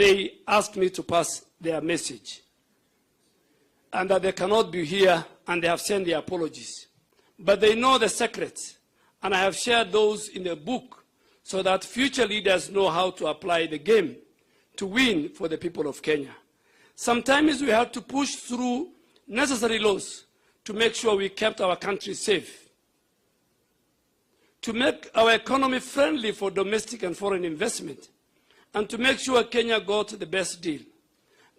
they asked me to pass their message, and that they cannot be here, and they have sent their apologies. But they know the secrets, and I have shared those in the book so that future leaders know how to apply the game to win for the people of Kenya. Sometimes we have to push through necessary laws to make sure we kept our country safe, to make our economy friendly for domestic and foreign investment, and to make sure Kenya got the best deal.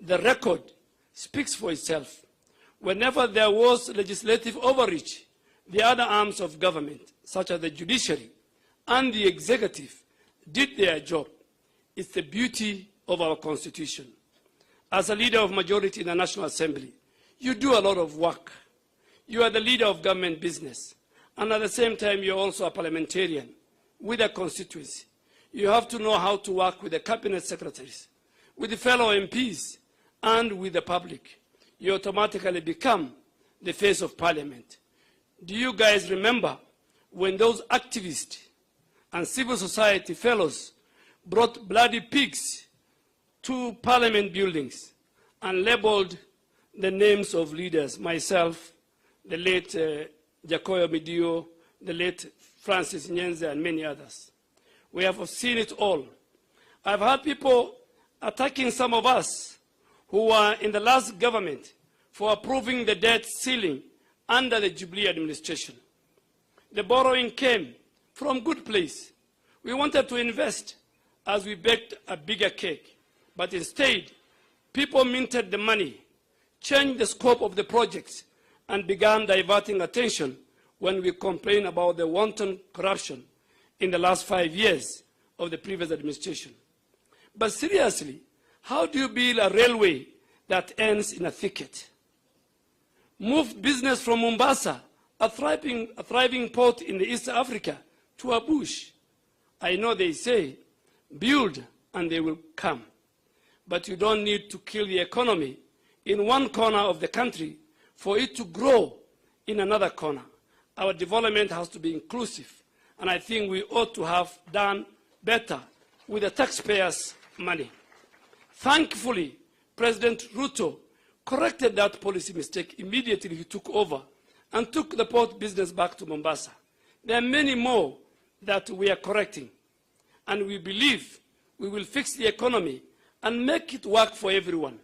The record speaks for itself. Whenever there was legislative overreach, the other arms of government, such as the judiciary and the executive, did their job. It's the beauty of our Constitution. As a leader of majority in the National Assembly, you do a lot of work. You are the leader of government business. And at the same time, you're also a parliamentarian with a constituency. You have to know how to work with the cabinet secretaries, with the fellow MPs, and with the public. You automatically become the face of parliament. Do you guys remember when those activists and civil society fellows brought bloody pigs to parliament buildings and labeled the names of leaders, myself, the late Jacoyo Midio, the late Francis Nyenze, and many others? We have seen it all. I've had people attacking some of us who were in the last government for approving the debt ceiling under the Jubilee administration. The borrowing came from good place. We wanted to invest as we baked a bigger cake. But instead, people minted the money, changed the scope of the projects, and began diverting attention when we complained about the wanton corruption in the last 5 years of the previous administration. But seriously, how do you build a railway that ends in a thicket? Move business from Mombasa, a thriving port in the East Africa, to a bush. I know they say, build and they will come. But you don't need to kill the economy in one corner of the country for it to grow in another corner. Our development has to be inclusive, and I think we ought to have done better with the taxpayers' money. Thankfully, President Ruto corrected that policy mistake immediately he took over and took the port business back to Mombasa. There are many more that we are correcting, and we believe we will fix the economy and make it work for everyone.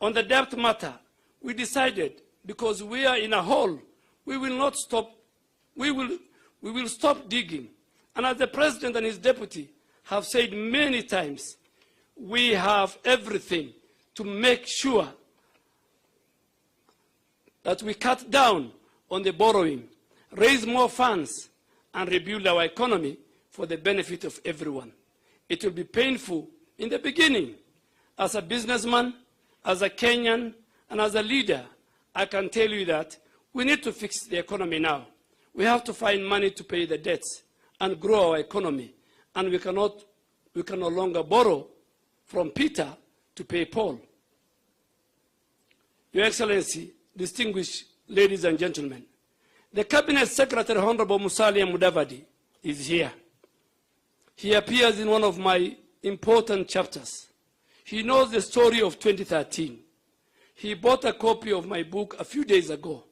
On the debt matter, we decided, because we are in a hole, we will not stop, we will stop digging. And as the president and his deputy have said many times, we have everything to make sure that we cut down on the borrowing, raise more funds, and rebuild our economy for the benefit of everyone. It will be painful in the beginning. As a businessman, as a Kenyan, and as a leader, I can tell you that we need to fix the economy now. We have to find money to pay the debts and grow our economy. And we can no longer borrow from Peter to pay Paul. Your Excellency, distinguished ladies and gentlemen, the Cabinet Secretary, Honorable Musalia Mudavadi, is here. He appears in one of my important chapters. He knows the story of 2013. He bought a copy of my book a few days ago.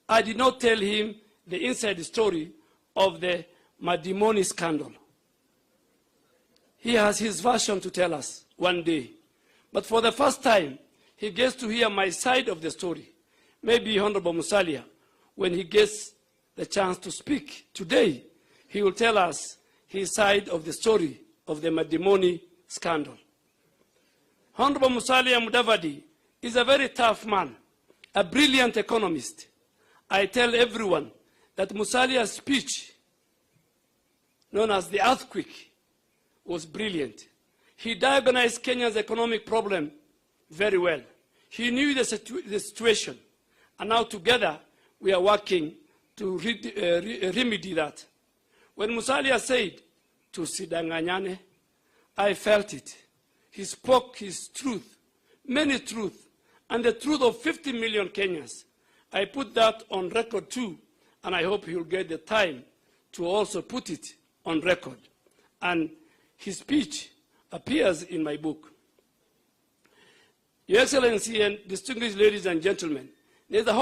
I did not tell him the inside story of the Madimoni scandal. He has his version to tell us one day. But for the first time, he gets to hear my side of the story. Maybe Honorable Musalia, when he gets the chance to speak today, he will tell us his side of the story of the Madimoni scandal. Honorable Musalia Mudavadi is a very tough man, a brilliant economist. I tell everyone that Musalia's speech, known as the earthquake, was brilliant. He diagnosed Kenya's economic problem very well. He knew the situation, and now together we are working to remedy that. When Musalia said, "Tusidanganyane," I felt it. He spoke his truth, many truth, and the truth of 50 million Kenyans. I put that on record too, and I hope he'll get the time to also put it on record. And his speech appears in my book. Your Excellency and distinguished ladies and gentlemen, neither